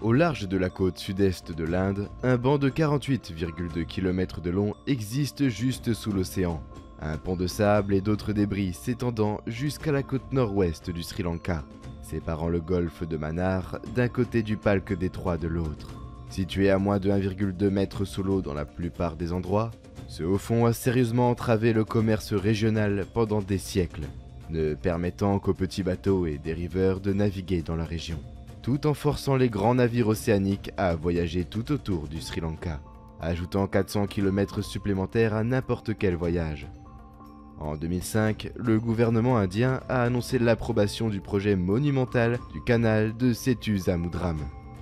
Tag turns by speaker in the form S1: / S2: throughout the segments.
S1: Au large de la côte sud-est de l'Inde, un banc de 48,2 km de long existe juste sous l'océan. Un pont de sable et d'autres débris s'étendant jusqu'à la côte nord-ouest du Sri Lanka, séparant le golfe de Mannar d'un côté du Palque détroit de l'autre. Situé à moins de 1,2 m sous l'eau dans la plupart des endroits, ce haut fond a sérieusement entravé le commerce régional pendant des siècles, ne permettant qu'aux petits bateaux et dériveurs de naviguer dans la région, tout en forçant les grands navires océaniques à voyager tout autour du Sri Lanka, ajoutant 400 km supplémentaires à n'importe quel voyage. En 2005, le gouvernement indien a annoncé l'approbation du projet monumental du canal de Setu-Samudram,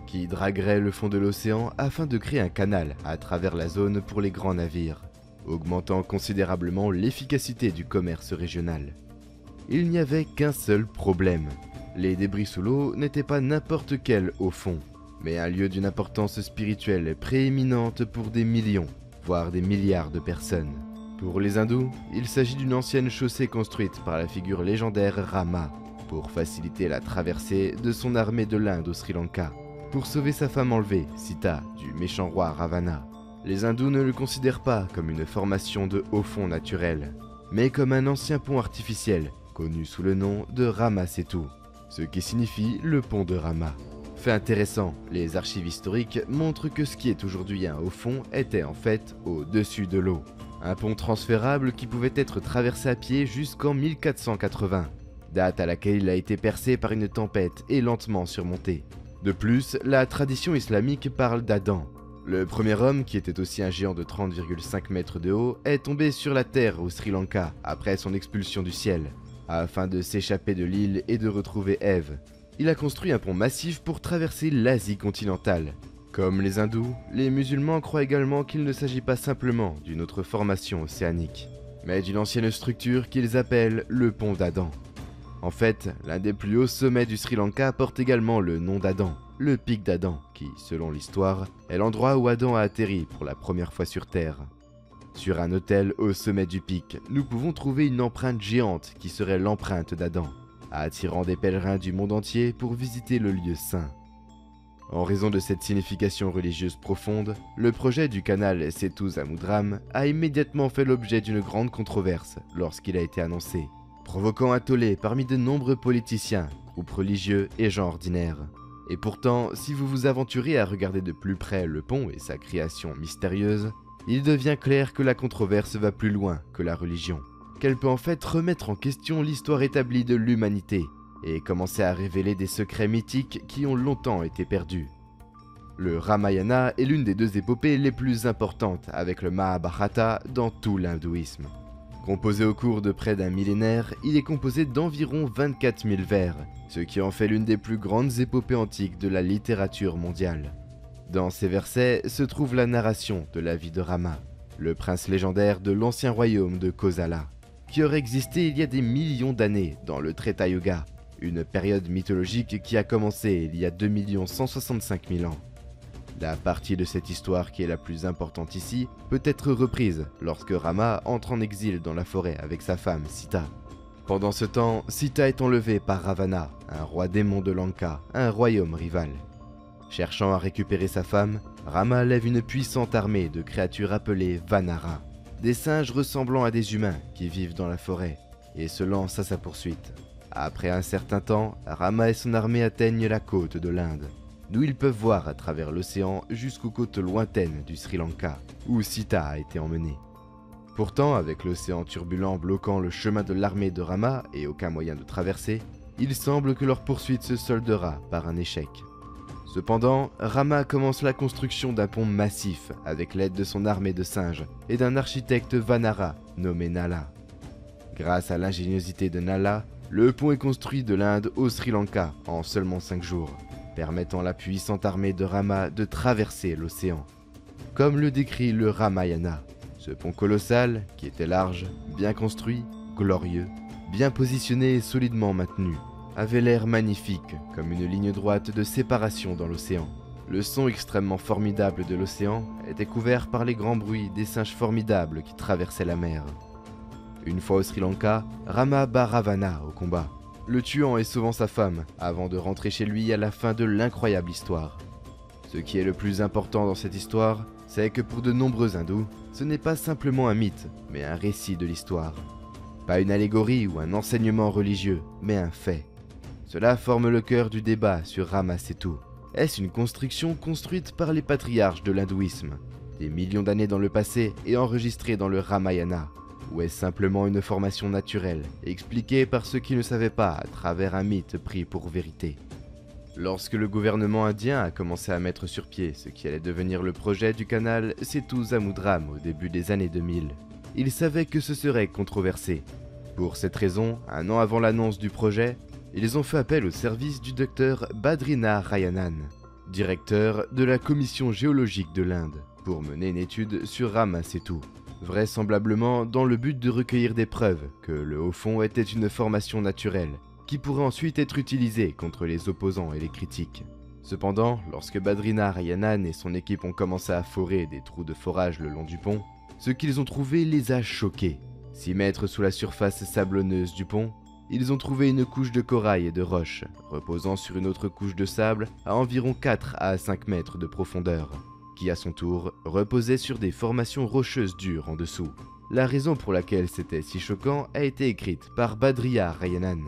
S1: qui draguerait le fond de l'océan afin de créer un canal à travers la zone pour les grands navires, augmentant considérablement l'efficacité du commerce régional. Il n'y avait qu'un seul problème. Les débris sous l'eau n'étaient pas n'importe quel au fond, mais un lieu d'une importance spirituelle prééminente pour des millions, voire des milliards de personnes. Pour les hindous, il s'agit d'une ancienne chaussée construite par la figure légendaire Rama, pour faciliter la traversée de son armée de l'Inde au Sri Lanka, pour sauver sa femme enlevée, Sita, du méchant roi Ravana. Les hindous ne le considèrent pas comme une formation de haut fond naturel, mais comme un ancien pont artificiel, connu sous le nom de Rama Setu, ce qui signifie le pont de Rama. Fait intéressant, les archives historiques montrent que ce qui est aujourd'hui un haut fond était en fait au-dessus de l'eau. Un pont transférable qui pouvait être traversé à pied jusqu'en 1480, date à laquelle il a été percé par une tempête et lentement surmonté. De plus, la tradition islamique parle d'Adam. Le premier homme, qui était aussi un géant de 30,5 mètres de haut, est tombé sur la terre au Sri Lanka après son expulsion du ciel, afin de s'échapper de l'île et de retrouver Ève. Il a construit un pont massif pour traverser l'Asie continentale. Comme les hindous, les musulmans croient également qu'il ne s'agit pas simplement d'une autre formation océanique, mais d'une ancienne structure qu'ils appellent le pont d'Adam. En fait, l'un des plus hauts sommets du Sri Lanka porte également le nom d'Adam, le pic d'Adam, qui, selon l'histoire, est l'endroit où Adam a atterri pour la première fois sur Terre. Sur un autel au sommet du pic, nous pouvons trouver une empreinte géante qui serait l'empreinte d'Adam, attirant des pèlerins du monde entier pour visiter le lieu saint. En raison de cette signification religieuse profonde, le projet du canal Setu-Samudram a immédiatement fait l'objet d'une grande controverse lorsqu'il a été annoncé, provoquant un tollé parmi de nombreux politiciens, groupes religieux et gens ordinaires. Et pourtant, si vous vous aventurez à regarder de plus près le pont et sa création mystérieuse, il devient clair que la controverse va plus loin que la religion, qu'elle peut en fait remettre en question l'histoire établie de l'humanité et commencer à révéler des secrets mythiques qui ont longtemps été perdus. Le Ramayana est l'une des deux épopées les plus importantes avec le Mahabharata dans tout l'hindouisme. Composé au cours de près d'un millénaire, il est composé d'environ 24 000 vers, ce qui en fait l'une des plus grandes épopées antiques de la littérature mondiale. Dans ces versets se trouve la narration de la vie de Rama, le prince légendaire de l'ancien royaume de Kosala, qui aurait existé il y a des millions d'années dans le Treta Yuga, une période mythologique qui a commencé il y a 2 165 000 ans. La partie de cette histoire qui est la plus importante ici peut être reprise lorsque Rama entre en exil dans la forêt avec sa femme Sita. Pendant ce temps, Sita est enlevée par Ravana, un roi démon de Lanka, un royaume rival. Cherchant à récupérer sa femme, Rama lève une puissante armée de créatures appelées Vanara, des singes ressemblant à des humains qui vivent dans la forêt, et se lance à sa poursuite. Après un certain temps, Rama et son armée atteignent la côte de l'Inde, d'où ils peuvent voir à travers l'océan jusqu'aux côtes lointaines du Sri Lanka, où Sita a été emmenée. Pourtant, avec l'océan turbulent bloquant le chemin de l'armée de Rama et aucun moyen de traverser, il semble que leur poursuite se soldera par un échec. Cependant, Rama commence la construction d'un pont massif avec l'aide de son armée de singes et d'un architecte Vanara nommé Nala. Grâce à l'ingéniosité de Nala, le pont est construit de l'Inde au Sri Lanka en seulement 5 jours, permettant à la puissante armée de Rama de traverser l'océan. Comme le décrit le Ramayana, ce pont colossal, qui était large, bien construit, glorieux, bien positionné et solidement maintenu, avait l'air magnifique, comme une ligne droite de séparation dans l'océan. Le son extrêmement formidable de l'océan était couvert par les grands bruits des singes formidables qui traversaient la mer. Une fois au Sri Lanka, Rama bat Ravana au combat, le tuant et sauvant sa femme, avant de rentrer chez lui à la fin de l'incroyable histoire. Ce qui est le plus important dans cette histoire, c'est que pour de nombreux hindous, ce n'est pas simplement un mythe, mais un récit de l'histoire. Pas une allégorie ou un enseignement religieux, mais un fait. Cela forme le cœur du débat sur Rama Setu. Est-ce une construction construite par les patriarches de l'hindouisme, des millions d'années dans le passé et enregistrée dans le Ramayana? Ou est-ce simplement une formation naturelle, expliquée par ceux qui ne savaient pas à travers un mythe pris pour vérité? Lorsque le gouvernement indien a commencé à mettre sur pied ce qui allait devenir le projet du canal Setu-Samudram au début des années 2000, il savait que ce serait controversé. Pour cette raison, un an avant l'annonce du projet, ils ont fait appel au service du docteur Badrinath Rayanan, directeur de la Commission géologique de l'Inde, pour mener une étude sur Rama Setu, vraisemblablement dans le but de recueillir des preuves que le haut fond était une formation naturelle, qui pourrait ensuite être utilisée contre les opposants et les critiques. Cependant, lorsque Badrinath Rayanan et son équipe ont commencé à forer des trous de forage le long du pont, ce qu'ils ont trouvé les a choqués. 6 mètres sous la surface sablonneuse du pont, ils ont trouvé une couche de corail et de roches, reposant sur une autre couche de sable à environ 4 à 5 mètres de profondeur, qui à son tour reposait sur des formations rocheuses dures en dessous. La raison pour laquelle c'était si choquant a été écrite par Badrinath Rayanan.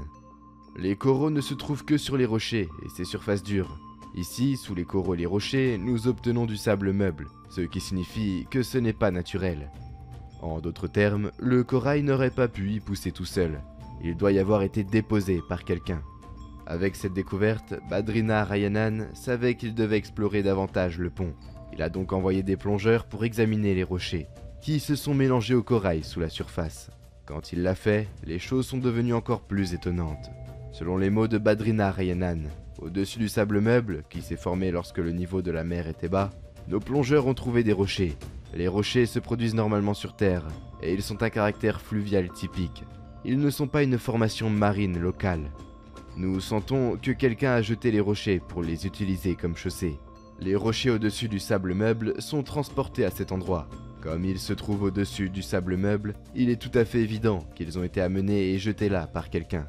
S1: Les coraux ne se trouvent que sur les rochers et ces surfaces dures. Ici, sous les coraux et les rochers, nous obtenons du sable meuble, ce qui signifie que ce n'est pas naturel. En d'autres termes, le corail n'aurait pas pu y pousser tout seul. Il doit y avoir été déposé par quelqu'un. Avec cette découverte, Badrinath Rayanan savait qu'il devait explorer davantage le pont. Il a donc envoyé des plongeurs pour examiner les rochers, qui se sont mélangés au corail sous la surface. Quand il l'a fait, les choses sont devenues encore plus étonnantes. Selon les mots de Badrinath Rayanan, au-dessus du sable meuble, qui s'est formé lorsque le niveau de la mer était bas, nos plongeurs ont trouvé des rochers. Les rochers se produisent normalement sur Terre, et ils sont un caractère fluvial typique. Ils ne sont pas une formation marine locale. Nous sentons que quelqu'un a jeté les rochers pour les utiliser comme chaussée. Les rochers au-dessus du sable meuble sont transportés à cet endroit. Comme ils se trouvent au-dessus du sable meuble, il est tout à fait évident qu'ils ont été amenés et jetés là par quelqu'un.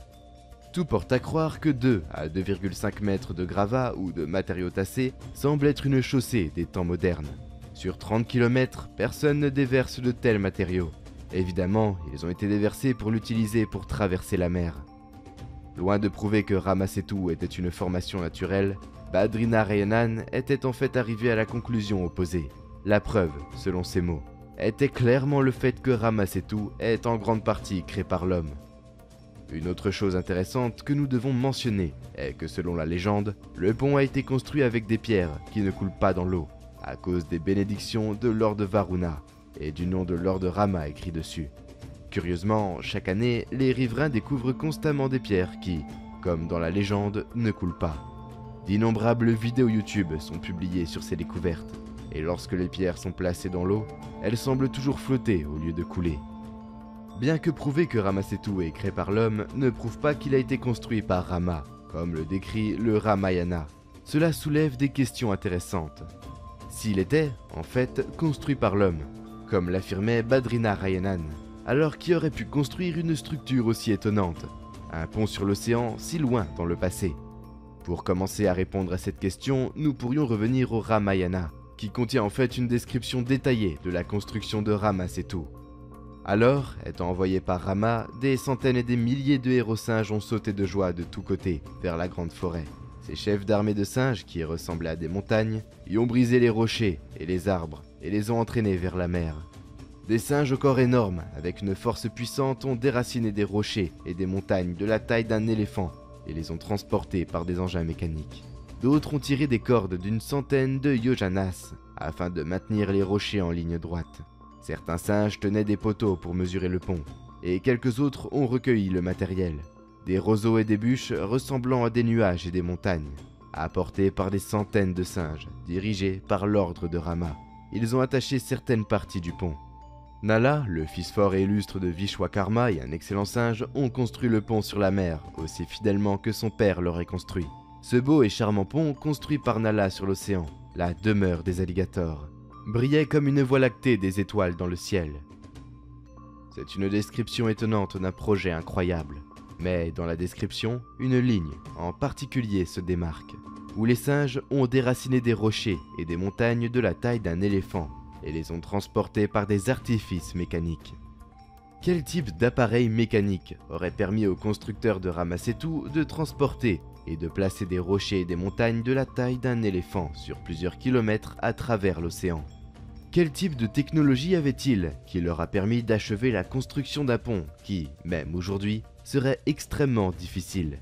S1: Tout porte à croire que 2 à 2,5 mètres de gravats ou de matériaux tassés semble être une chaussée des temps modernes. Sur 30 km, personne ne déverse de tels matériaux. Évidemment, ils ont été déversés pour l'utiliser pour traverser la mer. Loin de prouver que Rama Setu était une formation naturelle, Badrinath Rayanan était en fait arrivé à la conclusion opposée. La preuve, selon ses mots, était clairement le fait que Rama Setu est en grande partie créé par l'homme. Une autre chose intéressante que nous devons mentionner est que selon la légende, le pont a été construit avec des pierres qui ne coulent pas dans l'eau, à cause des bénédictions de Lord Varuna et du nom de Lord Rama écrit dessus. Curieusement, chaque année, les riverains découvrent constamment des pierres qui, comme dans la légende, ne coulent pas. D'innombrables vidéos YouTube sont publiées sur ces découvertes, et lorsque les pierres sont placées dans l'eau, elles semblent toujours flotter au lieu de couler. Bien que prouver que Rama Setu est créé par l'homme ne prouve pas qu'il a été construit par Rama, comme le décrit le Ramayana. Cela soulève des questions intéressantes. S'il était, en fait, construit par l'homme, comme l'affirmait Badrinath Rayanan, alors qui aurait pu construire une structure aussi étonnante, un pont sur l'océan si loin dans le passé? Pour commencer à répondre à cette question, nous pourrions revenir au Ramayana, qui contient en fait une description détaillée de la construction de Rama Setu. Alors, étant envoyés par Rama, des centaines et des milliers de héros singes ont sauté de joie de tous côtés vers la grande forêt. Ces chefs d'armée de singes, qui ressemblaient à des montagnes, y ont brisé les rochers et les arbres et les ont entraînés vers la mer. Des singes au corps énorme, avec une force puissante, ont déraciné des rochers et des montagnes de la taille d'un éléphant et les ont transportés par des engins mécaniques. D'autres ont tiré des cordes d'une centaine de yojanas afin de maintenir les rochers en ligne droite. Certains singes tenaient des poteaux pour mesurer le pont, et quelques autres ont recueilli le matériel. Des roseaux et des bûches ressemblant à des nuages et des montagnes, apportés par des centaines de singes, dirigés par l'ordre de Rama. Ils ont attaché certaines parties du pont. Nala, le fils fort et illustre de Vishwakarma et un excellent singe, ont construit le pont sur la mer, aussi fidèlement que son père l'aurait construit. Ce beau et charmant pont, construit par Nala sur l'océan, la demeure des alligators, brillait comme une voie lactée des étoiles dans le ciel. C'est une description étonnante d'un projet incroyable. Mais dans la description, une ligne en particulier se démarque. où les singes ont déraciné des rochers et des montagnes de la taille d'un éléphant et les ont transportés par des artifices mécaniques. Quel type d'appareil mécanique aurait permis aux constructeurs de ramasser tout, de transporter et de placer des rochers et des montagnes de la taille d'un éléphant sur plusieurs kilomètres à travers l'océan? Quel type de technologie avait-il qui leur a permis d'achever la construction d'un pont qui, même aujourd'hui, serait extrêmement difficile?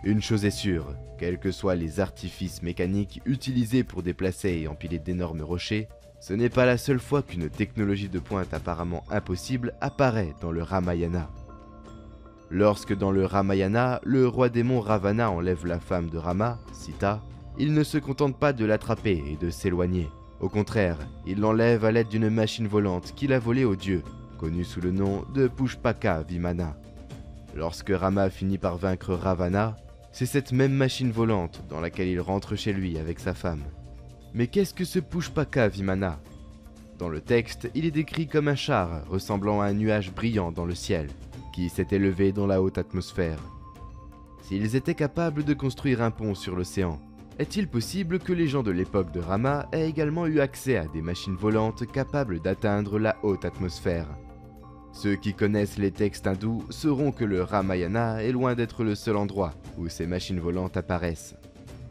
S1: Une chose est sûre, quels que soient les artifices mécaniques utilisés pour déplacer et empiler d'énormes rochers, ce n'est pas la seule fois qu'une technologie de pointe apparemment impossible apparaît dans le Ramayana. Lorsque dans le Ramayana, le roi démon Ravana enlève la femme de Rama, Sita, il ne se contente pas de l'attraper et de s'éloigner. Au contraire, il l'enlève à l'aide d'une machine volante qu'il a volée au dieu, connue sous le nom de Pushpaka Vimana. Lorsque Rama finit par vaincre Ravana, c'est cette même machine volante dans laquelle il rentre chez lui avec sa femme. Mais qu'est-ce que ce Pushpaka Vimana? Dans le texte, il est décrit comme un char ressemblant à un nuage brillant dans le ciel, qui s'est élevé dans la haute atmosphère. S'ils étaient capables de construire un pont sur l'océan, est-il possible que les gens de l'époque de Rama aient également eu accès à des machines volantes capables d'atteindre la haute atmosphère? Ceux qui connaissent les textes hindous sauront que le Ramayana est loin d'être le seul endroit où ces machines volantes apparaissent.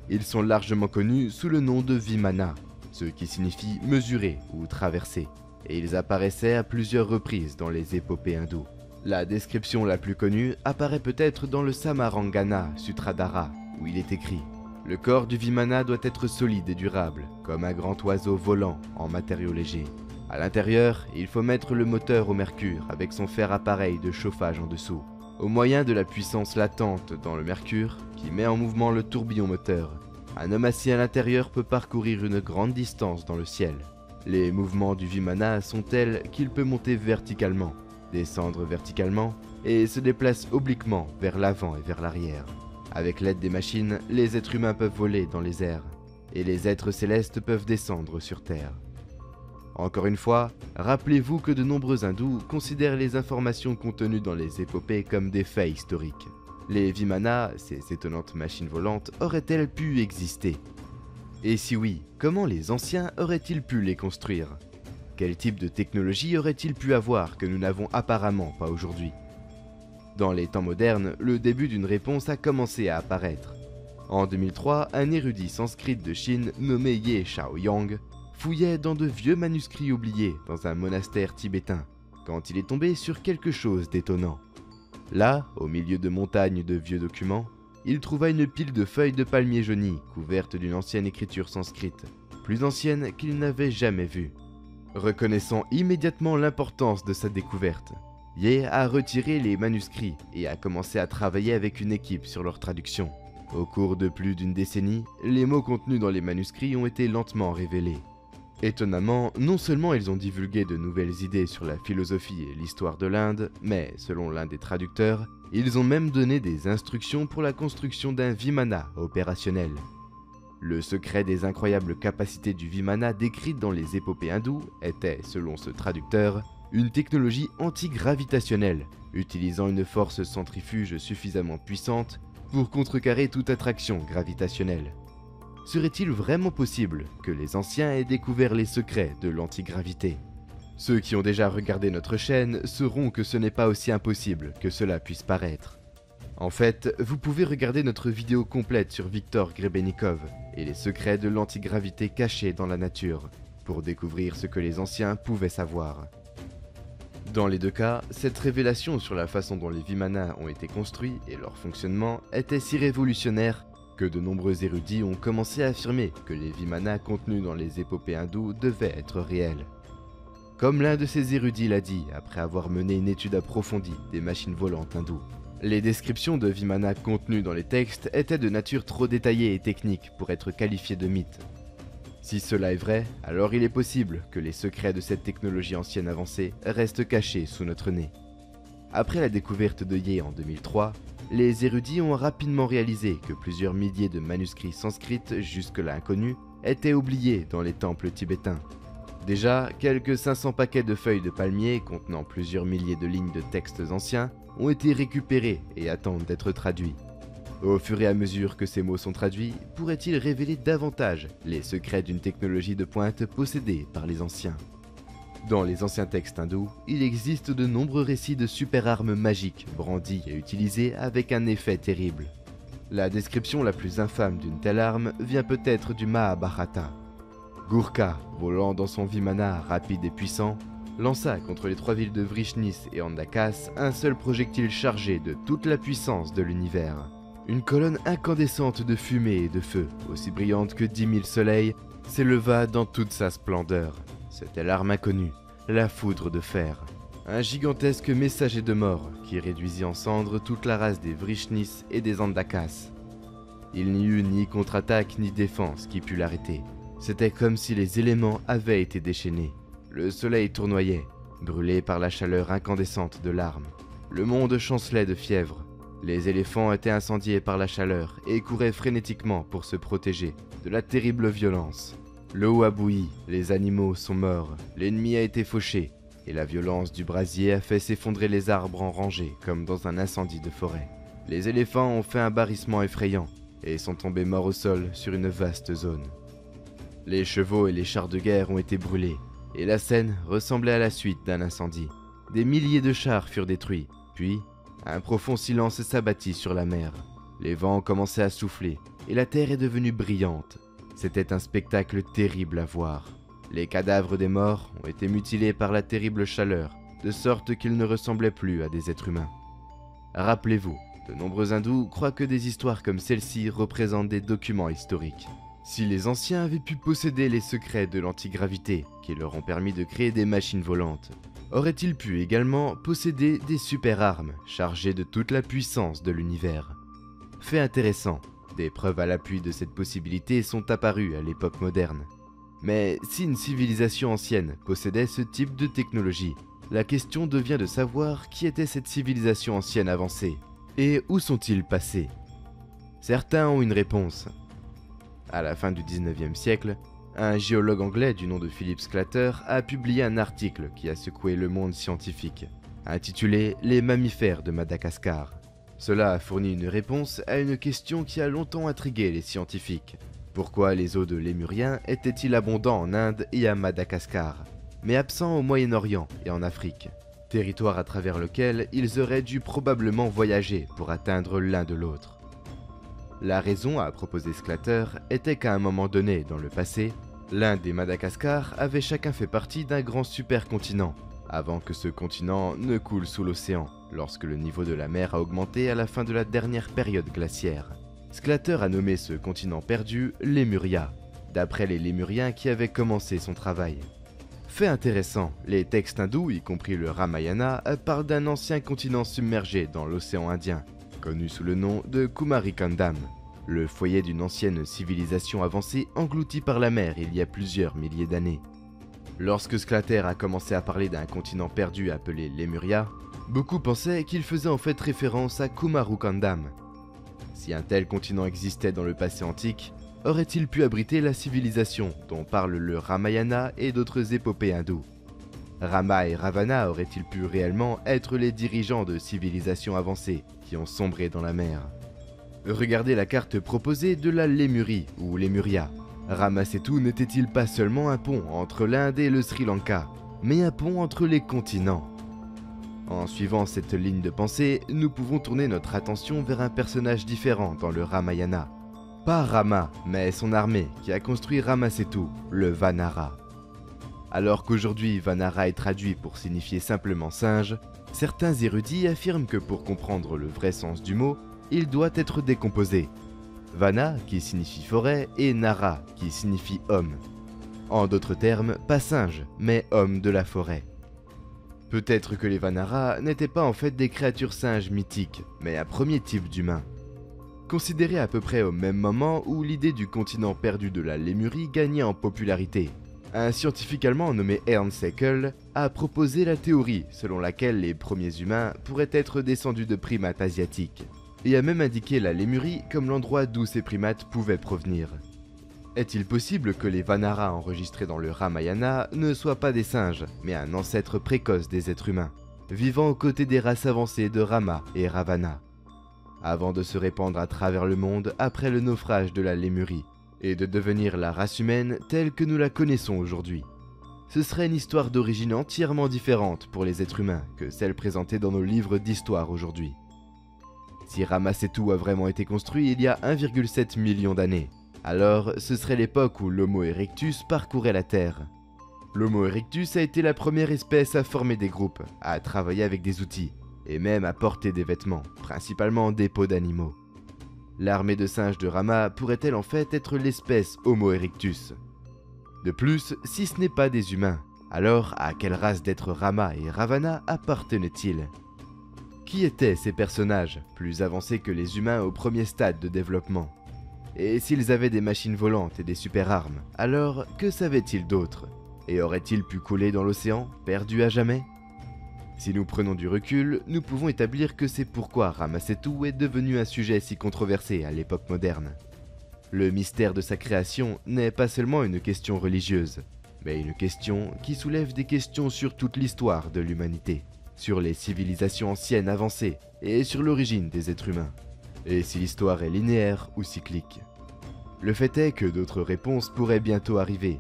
S1: Ils sont largement connus sous le nom de Vimana, ce qui signifie mesurer ou traverser, et ils apparaissaient à plusieurs reprises dans les épopées hindoues. La description la plus connue apparaît peut-être dans le Samarangana Sutradhara, où il est écrit « Le corps du Vimana doit être solide et durable, comme un grand oiseau volant en matériaux légers. À l'intérieur, il faut mettre le moteur au mercure avec son fer appareil de chauffage en dessous. Au moyen de la puissance latente dans le mercure, qui met en mouvement le tourbillon moteur, un homme assis à l'intérieur peut parcourir une grande distance dans le ciel. Les mouvements du Vimana sont tels qu'il peut monter verticalement, descendre verticalement et se déplace obliquement vers l'avant et vers l'arrière. Avec l'aide des machines, les êtres humains peuvent voler dans les airs, et les êtres célestes peuvent descendre sur Terre. Encore une fois, rappelez-vous que de nombreux hindous considèrent les informations contenues dans les épopées comme des faits historiques. Les Vimana, ces étonnantes machines volantes, auraient-elles pu exister? Et si oui, comment les anciens auraient-ils pu les construire? Quel type de technologie auraient-ils pu avoir que nous n'avons apparemment pas aujourd'hui? Dans les temps modernes, le début d'une réponse a commencé à apparaître. En 2003, un érudit sanskrit de Chine nommé Ye Xiaoyang fouillait dans de vieux manuscrits oubliés dans un monastère tibétain, quand il est tombé sur quelque chose d'étonnant. Là, au milieu de montagnes de vieux documents, il trouva une pile de feuilles de palmier jaunies couvertes d'une ancienne écriture sanskrite, plus ancienne qu'il n'avait jamais vue. Reconnaissant immédiatement l'importance de sa découverte, Ye a retiré les manuscrits et a commencé à travailler avec une équipe sur leur traduction. Au cours de plus d'une décennie, les mots contenus dans les manuscrits ont été lentement révélés. Étonnamment, non seulement ils ont divulgué de nouvelles idées sur la philosophie et l'histoire de l'Inde, mais, selon l'un des traducteurs, ils ont même donné des instructions pour la construction d'un Vimana opérationnel. Le secret des incroyables capacités du Vimana décrites dans les épopées hindoues était, selon ce traducteur, une technologie antigravitationnelle, utilisant une force centrifuge suffisamment puissante pour contrecarrer toute attraction gravitationnelle. Serait-il vraiment possible que les anciens aient découvert les secrets de l'antigravité? Ceux qui ont déjà regardé notre chaîne sauront que ce n'est pas aussi impossible que cela puisse paraître. En fait, vous pouvez regarder notre vidéo complète sur Viktor Grebennikov et les secrets de l'antigravité cachés dans la nature, pour découvrir ce que les anciens pouvaient savoir. Dans les deux cas, cette révélation sur la façon dont les Vimana ont été construits et leur fonctionnement était si révolutionnaire que de nombreux érudits ont commencé à affirmer que les Vimana contenus dans les épopées hindoues devaient être réels. Comme l'un de ces érudits l'a dit après avoir mené une étude approfondie des machines volantes hindoues, les descriptions de Vimana contenues dans les textes étaient de nature trop détaillée et technique pour être qualifiées de mythes. Si cela est vrai, alors il est possible que les secrets de cette technologie ancienne avancée restent cachés sous notre nez. Après la découverte de Ye en 2003, les érudits ont rapidement réalisé que plusieurs milliers de manuscrits sanskrits jusque-là inconnus étaient oubliés dans les temples tibétains. Déjà, quelques 500 paquets de feuilles de palmier contenant plusieurs milliers de lignes de textes anciens ont été récupérés et attendent d'être traduits. Au fur et à mesure que ces mots sont traduits, pourraient-ils révéler davantage les secrets d'une technologie de pointe possédée par les anciens? Dans les anciens textes hindous, il existe de nombreux récits de super armes magiques brandies et utilisées avec un effet terrible. La description la plus infâme d'une telle arme vient peut-être du Mahabharata. Gurkha, volant dans son Vimana rapide et puissant, lança contre les 3 villes de Vrishnis et Andakas un seul projectile chargé de toute la puissance de l'univers. Une colonne incandescente de fumée et de feu, aussi brillante que 10 000 soleils, s'éleva dans toute sa splendeur. C'était l'arme inconnue, la foudre de fer. Un gigantesque messager de mort qui réduisit en cendres toute la race des Vrishnis et des Andakas. Il n'y eut ni contre-attaque ni défense qui pût l'arrêter. C'était comme si les éléments avaient été déchaînés. Le soleil tournoyait, brûlé par la chaleur incandescente de l'arme. Le monde chancelait de fièvre. Les éléphants étaient incendiés par la chaleur et couraient frénétiquement pour se protéger de la terrible violence. L'eau a bouilli, les animaux sont morts, l'ennemi a été fauché, et la violence du brasier a fait s'effondrer les arbres en rangées comme dans un incendie de forêt. Les éléphants ont fait un barrissement effrayant et sont tombés morts au sol sur une vaste zone. Les chevaux et les chars de guerre ont été brûlés, et la scène ressemblait à la suite d'un incendie. Des milliers de chars furent détruits, puis un profond silence s'abattit sur la mer. Les vents commençaient à souffler, et la terre est devenue brillante. C'était un spectacle terrible à voir. Les cadavres des morts ont été mutilés par la terrible chaleur, de sorte qu'ils ne ressemblaient plus à des êtres humains. Rappelez-vous, de nombreux hindous croient que des histoires comme celle-ci représentent des documents historiques. Si les anciens avaient pu posséder les secrets de l'antigravité, qui leur ont permis de créer des machines volantes, auraient-ils pu également posséder des super armes chargées de toute la puissance de l'univers? Fait intéressant, des preuves à l'appui de cette possibilité sont apparues à l'époque moderne. Mais si une civilisation ancienne possédait ce type de technologie, la question devient de savoir qui était cette civilisation ancienne avancée, et où sont-ils passés? Certains ont une réponse. À la fin du 19e siècle, un géologue anglais du nom de Philip Sclater a publié un article qui a secoué le monde scientifique, intitulé « Les mammifères de Madagascar ». Cela a fourni une réponse à une question qui a longtemps intrigué les scientifiques. Pourquoi les os de lémuriens étaient-ils abondants en Inde et à Madagascar, mais absents au Moyen-Orient et en Afrique, territoire à travers lequel ils auraient dû probablement voyager pour atteindre l'un de l'autre? La raison, a proposé Sclater, était qu'à un moment donné dans le passé, l'Inde et Madagascar avaient chacun fait partie d'un grand supercontinent, avant que ce continent ne coule sous l'océan, lorsque le niveau de la mer a augmenté à la fin de la dernière période glaciaire. Sclater a nommé ce continent perdu Lémuria, d'après les Lémuriens qui avaient commencé son travail. Fait intéressant, les textes hindous, y compris le Ramayana, parlent d'un ancien continent submergé dans l'océan Indien, connu sous le nom de Kumarikandam, le foyer d'une ancienne civilisation avancée engloutie par la mer il y a plusieurs milliers d'années. Lorsque Sclater a commencé à parler d'un continent perdu appelé Lémuria, beaucoup pensaient qu'il faisait en fait référence à Kumarukandam. Si un tel continent existait dans le passé antique, aurait-il pu abriter la civilisation dont parle le Ramayana et d'autres épopées hindoues? Rama et Ravana auraient-ils pu réellement être les dirigeants de civilisations avancées qui ont sombré dans la mer? Regardez la carte proposée de la Lémurie ou Lémuria. Ramasetu n'était-il pas seulement un pont entre l'Inde et le Sri Lanka, mais un pont entre les continents? En suivant cette ligne de pensée, nous pouvons tourner notre attention vers un personnage différent dans le Ramayana. Pas Rama, mais son armée qui a construit Ramasetu, le Vanara. Alors qu'aujourd'hui Vanara est traduit pour signifier simplement singe, certains érudits affirment que pour comprendre le vrai sens du mot, il doit être décomposé. Vana, qui signifie forêt, et Nara, qui signifie homme. En d'autres termes, pas singe, mais homme de la forêt. Peut-être que les Vanara n'étaient pas en fait des créatures singes mythiques, mais un premier type d'humain. Considéré à peu près au même moment où l'idée du continent perdu de la Lémurie gagnait en popularité, un scientifique allemand nommé Ernst Haeckel a proposé la théorie selon laquelle les premiers humains pourraient être descendus de primates asiatiques, et a même indiqué la Lémurie comme l'endroit d'où ces primates pouvaient provenir. Est-il possible que les Vanara enregistrés dans le Ramayana ne soient pas des singes, mais un ancêtre précoce des êtres humains, vivant aux côtés des races avancées de Rama et Ravana? avant de se répandre à travers le monde après le naufrage de la Lémurie, et de devenir la race humaine telle que nous la connaissons aujourd'hui. Ce serait une histoire d'origine entièrement différente pour les êtres humains que celle présentée dans nos livres d'histoire aujourd'hui. Si Rama-Setu a vraiment été construit il y a 1,7 million d'années, alors ce serait l'époque où l'Homo erectus parcourait la Terre. L'Homo erectus a été la première espèce à former des groupes, à travailler avec des outils, et même à porter des vêtements, principalement des peaux d'animaux. L'armée de singes de Rama pourrait-elle en fait être l'espèce Homo erectus? De plus, si ce n'est pas des humains, alors à quelle race d'êtres Rama et Ravana appartenaient-ils? Qui étaient ces personnages, plus avancés que les humains au premier stade de développement? Et s'ils avaient des machines volantes et des super-armes, alors que savaient-ils d'autre? Et auraient-ils pu couler dans l'océan, perdus à jamais? Si nous prenons du recul, nous pouvons établir que c'est pourquoi Rama-Setu est devenu un sujet si controversé à l'époque moderne. Le mystère de sa création n'est pas seulement une question religieuse, mais une question qui soulève des questions sur toute l'histoire de l'humanité, sur les civilisations anciennes avancées et sur l'origine des êtres humains, et si l'histoire est linéaire ou cyclique. Le fait est que d'autres réponses pourraient bientôt arriver.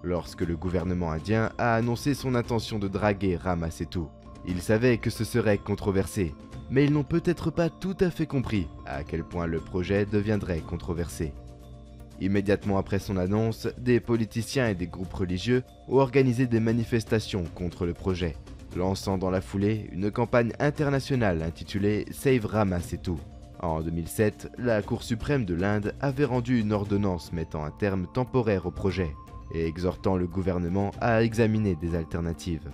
S1: Lorsque le gouvernement indien a annoncé son intention de draguer Rama-Setu, ils savaient que ce serait controversé, mais ils n'ont peut-être pas tout à fait compris à quel point le projet deviendrait controversé. Immédiatement après son annonce, des politiciens et des groupes religieux ont organisé des manifestations contre le projet, lançant dans la foulée une campagne internationale intitulée Save Rama-Setu. En 2007, la Cour suprême de l'Inde avait rendu une ordonnance mettant un terme temporaire au projet et exhortant le gouvernement à examiner des alternatives.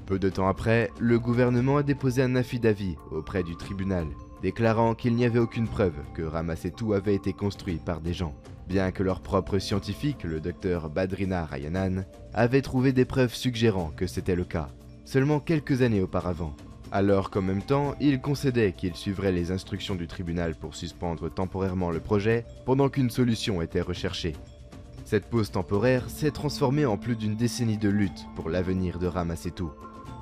S1: Peu de temps après, le gouvernement a déposé un affidavit auprès du tribunal, déclarant qu'il n'y avait aucune preuve que Rama-Setu avait été construit par des gens, bien que leur propre scientifique, le docteur Badrinaarayanan, avait trouvé des preuves suggérant que c'était le cas, seulement quelques années auparavant, alors qu'en même temps, il concédait qu'il suivrait les instructions du tribunal pour suspendre temporairement le projet pendant qu'une solution était recherchée. Cette pause temporaire s'est transformée en plus d'une décennie de lutte pour l'avenir de Rama-Setu,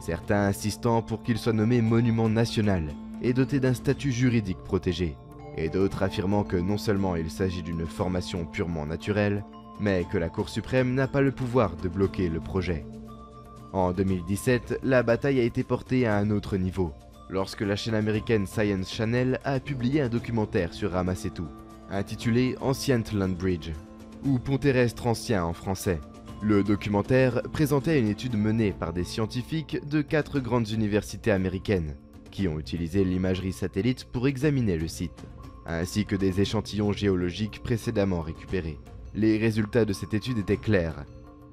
S1: certains insistant pour qu'il soit nommé monument national et doté d'un statut juridique protégé, et d'autres affirmant que non seulement il s'agit d'une formation purement naturelle, mais que la Cour suprême n'a pas le pouvoir de bloquer le projet. En 2017, la bataille a été portée à un autre niveau, lorsque la chaîne américaine Science Channel a publié un documentaire sur Rama-Setu, intitulé Ancient Land Bridge, ou Pont terrestre ancien en français. Le documentaire présentait une étude menée par des scientifiques de 4 grandes universités américaines, qui ont utilisé l'imagerie satellite pour examiner le site, ainsi que des échantillons géologiques précédemment récupérés. Les résultats de cette étude étaient clairs.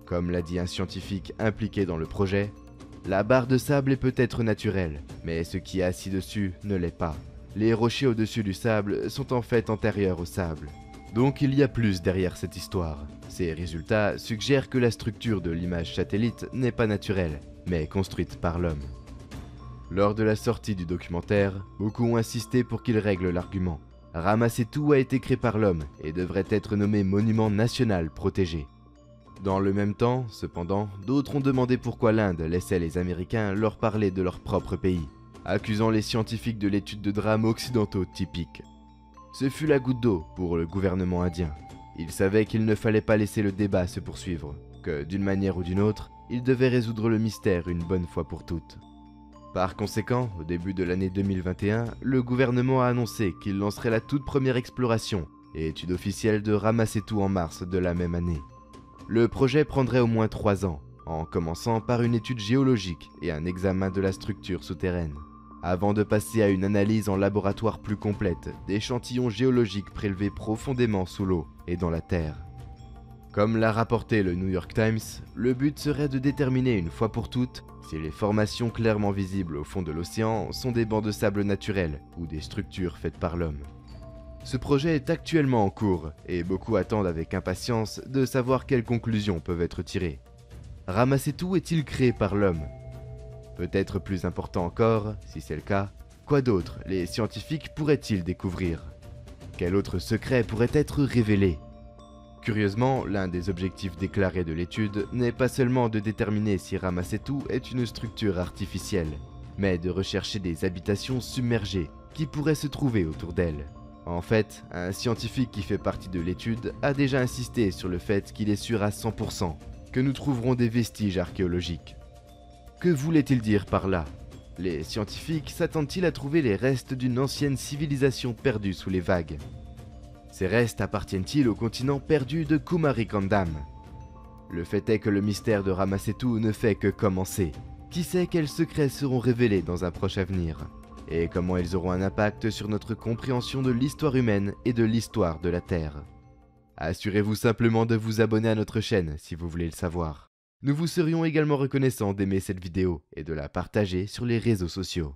S1: Comme l'a dit un scientifique impliqué dans le projet, la barre de sable est peut-être naturelle, mais ce qui est assis dessus ne l'est pas. Les rochers au-dessus du sable sont en fait antérieurs au sable. Donc il y a plus derrière cette histoire. Ces résultats suggèrent que la structure de l'image satellite n'est pas naturelle, mais construite par l'homme. Lors de la sortie du documentaire, beaucoup ont insisté pour qu'il règle l'argument. Rama-Setu a été créé par l'homme et devrait être nommé monument national protégé. Dans le même temps, cependant, d'autres ont demandé pourquoi l'Inde laissait les Américains leur parler de leur propre pays, accusant les scientifiques de l'étude de drames occidentaux typiques. Ce fut la goutte d'eau pour le gouvernement indien. Il savait qu'il ne fallait pas laisser le débat se poursuivre, que d'une manière ou d'une autre, il devait résoudre le mystère une bonne fois pour toutes. Par conséquent, au début de l'année 2021, le gouvernement a annoncé qu'il lancerait la toute première exploration et étude officielle de Rama-Setu en mars de la même année. Le projet prendrait au moins 3 ans, en commençant par une étude géologique et un examen de la structure souterraine, avant de passer à une analyse en laboratoire plus complète d'échantillons géologiques prélevés profondément sous l'eau et dans la terre. Comme l'a rapporté le New York Times, le but serait de déterminer une fois pour toutes si les formations clairement visibles au fond de l'océan sont des bancs de sable naturels ou des structures faites par l'homme. Ce projet est actuellement en cours et beaucoup attendent avec impatience de savoir quelles conclusions peuvent être tirées. Rama-Setu est-il créé par l'homme? Peut-être plus important encore, si c'est le cas, quoi d'autre les scientifiques pourraient-ils découvrir? Quel autre secret pourrait être révélé? Curieusement, l'un des objectifs déclarés de l'étude n'est pas seulement de déterminer si Rama-Setu est une structure artificielle, mais de rechercher des habitations submergées qui pourraient se trouver autour d'elle. En fait, un scientifique qui fait partie de l'étude a déjà insisté sur le fait qu'il est sûr à 100% que nous trouverons des vestiges archéologiques. Que voulait-il dire par là? Les scientifiques s'attendent-ils à trouver les restes d'une ancienne civilisation perdue sous les vagues? Ces restes appartiennent-ils au continent perdu de Kumarikandam? Le fait est que le mystère de Ramasetu ne fait que commencer. Qui sait quels secrets seront révélés dans un proche avenir? Et comment ils auront un impact sur notre compréhension de l'histoire humaine et de l'histoire de la Terre? Assurez-vous simplement de vous abonner à notre chaîne si vous voulez le savoir. Nous vous serions également reconnaissants d'aimer cette vidéo et de la partager sur les réseaux sociaux.